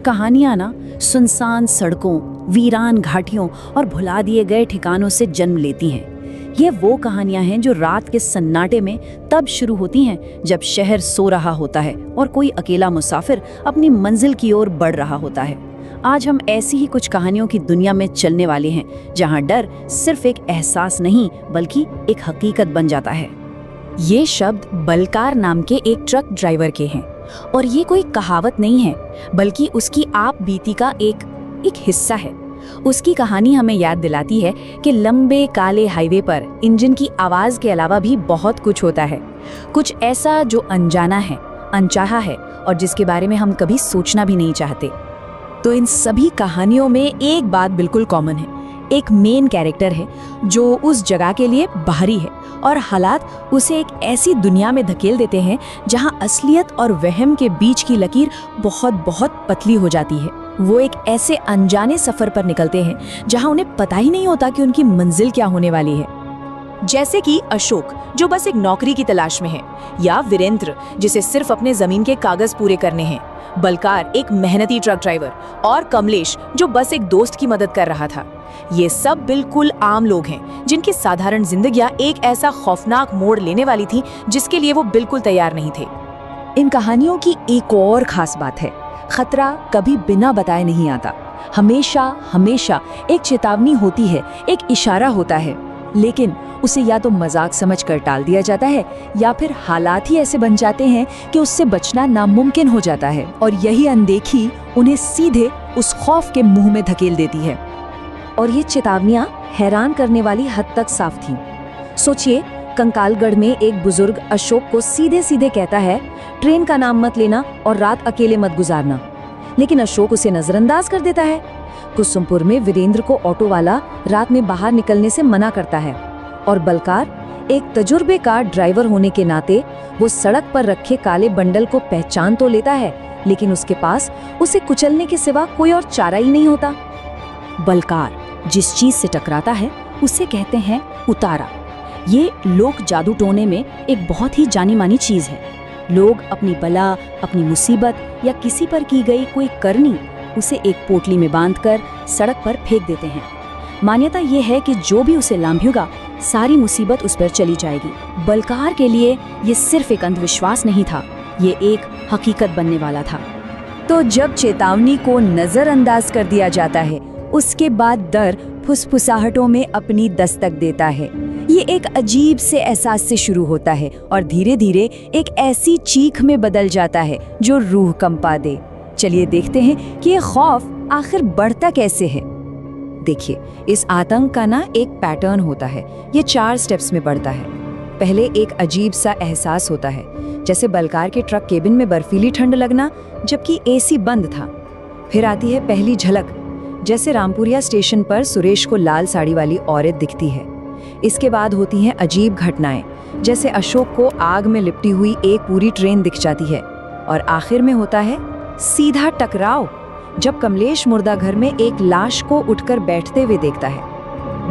कहानियां ना सुनसान सड़कों, वीरान घाटियों और भुला दिए गए ठिकानों से जन्म लेती हैं। ये वो कहानियां हैं जो रात के सन्नाटे में तब शुरू होती हैं जब शहर सो रहा होता है और कोई अकेला मुसाफिर अपनी मंजिल की ओर बढ़ रहा होता है। आज हम ऐसी ही कुछ कहानियों की दुनिया में चलने वाले हैं जहां डर सिर्फ एक एहसास नहीं बल्कि एक हकीकत बन जाता है। ये शब्द बलकार नाम के एक ट्रक ड्राइवर के हैं और ये कोई कहावत नहीं है बल्कि उसकी आप बीती का एक हिस्सा है। उसकी कहानी हमें याद दिलाती है कि लंबे काले हाईवे पर इंजन की आवाज के अलावा भी बहुत कुछ होता है, कुछ ऐसा जो अनजाना है, अनचाहा है और जिसके बारे में हम कभी सोचना भी नहीं चाहते। तो इन सभी कहानियों में एक बात बिल्कुल कॉमन है, एक मेन कैरेक्टर है जो उस जगह के लिए बाहरी है और हालात उसे एक ऐसी दुनिया में धकेल देते हैं जहां असलियत और वहम के बीच की लकीर बहुत बहुत पतली हो जाती है। वो एक ऐसे अनजाने सफर पर निकलते हैं जहां उन्हें पता ही नहीं होता कि उनकी मंजिल क्या होने वाली है। जैसे कि अशोक जो बस एक नौकरी की तलाश में है, या वीरेंद्र जिसे सिर्फ अपने जमीन के कागज पूरे करने हैं, बलकार एक मेहनती ट्रक ड्राइवर और कमलेश जो बस एक दोस्त की मदद कर रहा था। ये सब बिल्कुल आम लोग हैं जिनकी साधारण जिंदगियां एक ऐसा खौफनाक मोड़ लेने वाली थी जिसके लिए वो बिल्कुल तैयार नहीं थे। इन कहानियों की एक और खास बात है, खतरा कभी बिना बताए नहीं आता। हमेशा हमेशा एक चेतावनी होती है, एक इशारा होता है, लेकिन उसे या तो मजाक समझकर टाल दिया जाता है या फिर हालात ही ऐसे बन जाते हैं कि उससे बचना नामुमकिन हो जाता है और यही अनदेखी उन्हें सीधे उस खौफ के मुंह में धकेल देती है। और ये चेतावनियां हैरान करने वाली हद तक साफ थीं। सोचिए, कंकालगढ़ में एक बुजुर्ग अशोक को सीधे सीधे कहता है, ट्रेन का नाम मत लेना और रात अकेले मत गुजारना, लेकिन अशोक उसे नजरअंदाज कर देता है। कुसुमपुर में वीरेंद्र को ऑटो वाला रात में बाहर निकलने से मना करता है और बलकार एक तजुर्बेकार ड्राइवर होने के नाते वो सड़क पर रखे काले बंडल को पहचान तो लेता है, लेकिन उसके पास उसे कुचलने के सिवा कोई और चारा ही नहीं होता। बलकार जिस चीज से टकराता है उसे कहते हैं उतारा। ये लोक जादू टोने में एक बहुत ही जानी मानी चीज है। लोग अपनी बला, अपनी मुसीबत या किसी पर की गई कोई करनी उसे एक पोटली में बांधकर सड़क पर फेंक देते हैं। मान्यता ये है कि जो भी उसे लांभेगा सारी मुसीबत उस पर चली जाएगी। बलकार के लिए ये सिर्फ एक अंधविश्वास नहीं था, ये एक हकीकत बनने वाला था। तो जब चेतावनी को नजरअंदाज कर दिया जाता है, उसके बाद डर फुसफुसाहटों में अपनी दस्तक देता है। ये एक अजीब से एहसास से शुरू होता है और धीरे धीरे एक ऐसी चीख में बदल जाता है जो रूह कंपा दे। चलिए देखते हैं कि ये खौफ आखिर बढ़ता कैसे है। देखिए, इस आतंक का ना एक पैटर्न होता है। ये 4 स्टेप्स में बढ़ता है। पहले एक अजीब सा एहसास होता है, जैसे बलकार के ट्रक केबिन में बर्फीली ठंड लगना जबकि एसी बंद था। फिर आती है पहली झलक, जैसे रामपुरिया स्टेशन पर सुरेश को लाल साड़ी वाली औरत दिखती है। इसके बाद होती हैं अजीब घटनाएं, जैसे अशोक को आग में लिपटी हुई एक पूरी ट्रेन दिख जाती है। और आखिर में होता है सीधा टकराव, जब कमलेश मुर्दा घर में एक लाश को उठकर बैठते हुए देखता है।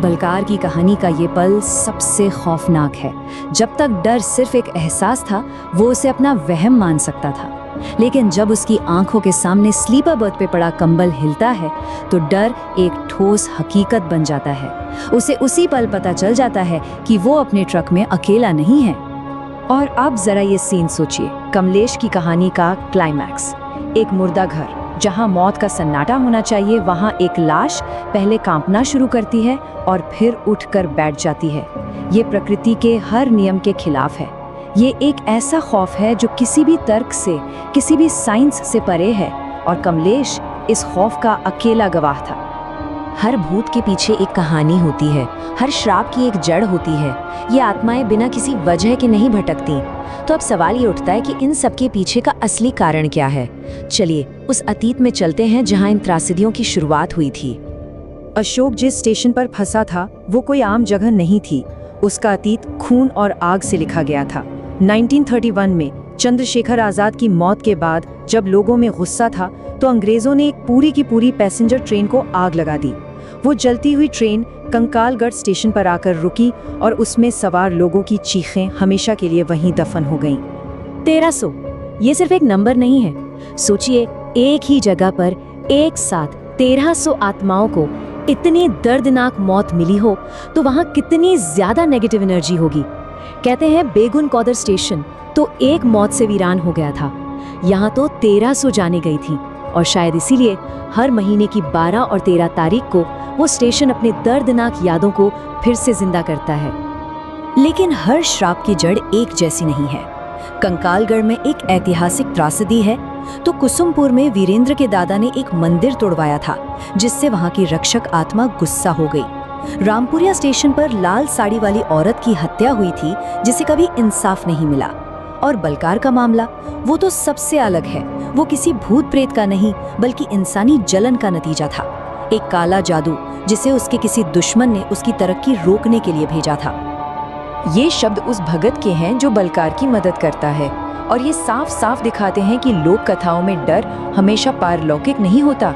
बलकार की कहानी का ये पल सबसे खौफनाक है। जब तक डर सिर्फ एक एहसास था, वो उसे अपना वहम मान सकता था, लेकिन जब उसकी आंखों के सामने स्लीपर बर्थ पे पड़ा कंबल हिलता है तो डर एक ठोस हकीकत बन जाता है। उसे उसी पल पता चल जाता है कि वो अपने ट्रक में अकेला नहीं है। और अब जरा ये सीन सोचिए, कमलेश की कहानी का क्लाइमैक्स, एक मुर्दा घर, जहां मौत का सन्नाटा होना चाहिए, वहां एक लाश पहले कांपना शुरू करती है और फिर उठकर बैठ जाती है। ये प्रकृति के हर नियम के खिलाफ है। ये एक ऐसा खौफ है जो किसी भी तर्क से, किसी भी साइंस से परे है, और कमलेश इस खौफ का अकेला गवाह था। हर भूत के पीछे एक कहानी होती है, हर श्राप की एक जड़ होती है। ये आत्माएं बिना किसी वजह के नहीं भटकती। तो अब सवाल ये उठता है कि इन सब के पीछे का असली कारण क्या है। चलिए उस अतीत में चलते हैं जहां इन त्रासदियों की शुरुआत हुई थी। अशोक जिस स्टेशन पर फंसा था वो कोई आम जगह नहीं थी। उसका अतीत खून और आग से लिखा गया था। 1931 में चंद्रशेखर आजाद की मौत के बाद जब लोगों में गुस्सा था तो अंग्रेजों ने एक पूरी की पूरी पैसेंजर ट्रेन को आग लगा दी। वो जलती हुई ट्रेन कंकालगढ़ स्टेशन पर आकर रुकी और उसमें सवार लोगों की चीखें हमेशा के लिए वहीं दफन हो गईं। 1300, ये सिर्फ एक नंबर नहीं है। सोचिए, एक ही जगह पर एक साथ 1300 आत्माओं को इतनी दर्दनाक मौत मिली हो तो वहां कितनी ज्यादा नेगेटिव एनर्जी होगी। कहते हैं बेगुन कौदर स्टेशन तो एक मौत से वीरान हो गया था, यहाँ तो 1300 जाने गई थी और शायद इसीलिए हर महीने की 12 और 13 तारीख को वो स्टेशन अपने दर्दनाक यादों को फिर से जिंदा करता है। लेकिन हर श्राप की जड़ एक जैसी नहीं है। कंकालगढ़ में एक ऐतिहासिक त्रासदी है तो कुसुमपुर में वीरेंद्र के दादा ने एक मंदिर तोड़वाया था, जिससे वहां की रक्षक आत्मा गुस्सा हो गई। रामपुरिया स्टेशन पर लाल साड़ी वाली औरत की हत्या हुई थी, जिसे कभी इंसाफ नहीं मिला। और बलकार का मामला, वो तो सबसे अलग है। वो किसी भूत प्रेत का नहीं बल्कि इंसानी जलन का नतीजा था। एक काला जादू जिसे उसके किसी दुश्मन ने उसकी तरक्की रोकने के लिए भेजा था। ये शब्द उस भगत के हैं जो बलकार की मदद करता है, और ये साफ साफ दिखाते हैं कि लोक कथाओं में डर हमेशा पारलौकिक नहीं होता।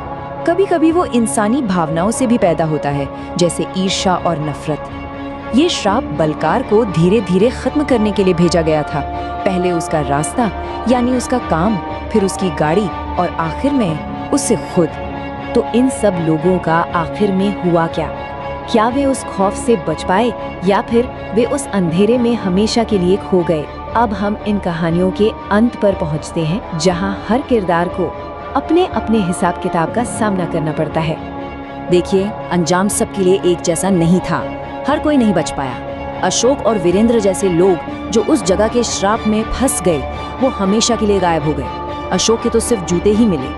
कभी कभी वो इंसानी भावनाओं से भी पैदा होता है, जैसे ईर्ष्या और नफरत। ये श्राप बलकार को धीरे धीरे खत्म करने के लिए भेजा गया था। पहले उसका रास्ता यानी उसका काम, फिर उसकी गाड़ी और आखिर में उससे खुद। तो इन सब लोगों का आखिर में हुआ क्या? क्या वे उस खौफ से बच पाए या फिर वे उस अंधेरे में हमेशा के लिए खो गए? अब हम इन कहानियों के अंत पर पहुंचते हैं, जहां हर किरदार को अपने अपने हिसाब किताब का सामना करना पड़ता है। देखिए, अंजाम सबके लिए एक जैसा नहीं था। हर कोई नहीं बच पाया। अशोक और वीरेंद्र जैसे लोग जो उस जगह के श्राप में फंस गए, वो हमेशा के लिए गायब हो गए। अशोक के तो सिर्फ जूते ही मिले।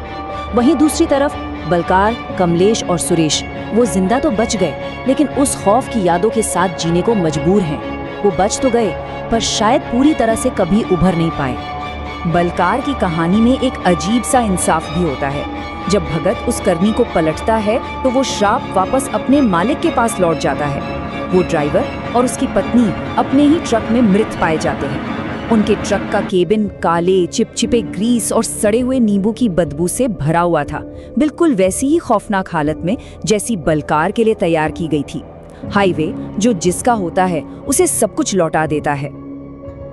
वहीं दूसरी तरफ बलकार, कमलेश और सुरेश, वो जिंदा तो बच गए, लेकिन उस खौफ की यादों के साथ जीने को मजबूर हैं। वो बच तो गए, पर शायद पूरी तरह से कभी उभर नहीं पाए। बलकार की कहानी में एक अजीब सा इंसाफ भी होता है। जब भगत उस करनी को पलटता है तो वो श्राप वापस अपने मालिक के पास लौट जाता है। वो ड्राइवर और उसकी पत्नी अपने ही ट्रक में मृत पाए जाते हैं। उनके ट्रक का केबिन काले, चिपचिपे ग्रीस और सड़े हुए नींबू की बदबू से भरा हुआ था, बिल्कुल वैसी ही खौफनाक हालत में जैसी बलकार के लिए तैयार की गई थी। हाईवे जो जिसका होता है उसे सब कुछ लौटा देता है।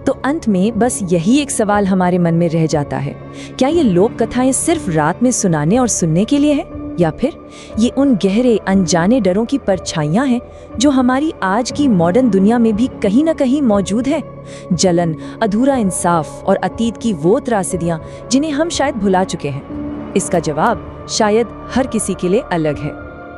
तो अंत में बस यही एक सवाल हमारे मन में रह जाता है, क्या ये लोक कथाएं सिर्फ रात में सुनाने और सुनने के लिए है, या फिर ये उन गहरे अनजाने डरों की परछाइयां हैं जो हमारी आज की मॉडर्न दुनिया में भी कहीं ना कहीं मौजूद है? जलन, अधूरा इंसाफ और अतीत की वो त्रासदियां जिन्हें हम शायद भुला चुके हैं। इसका जवाब शायद हर किसी के लिए अलग है।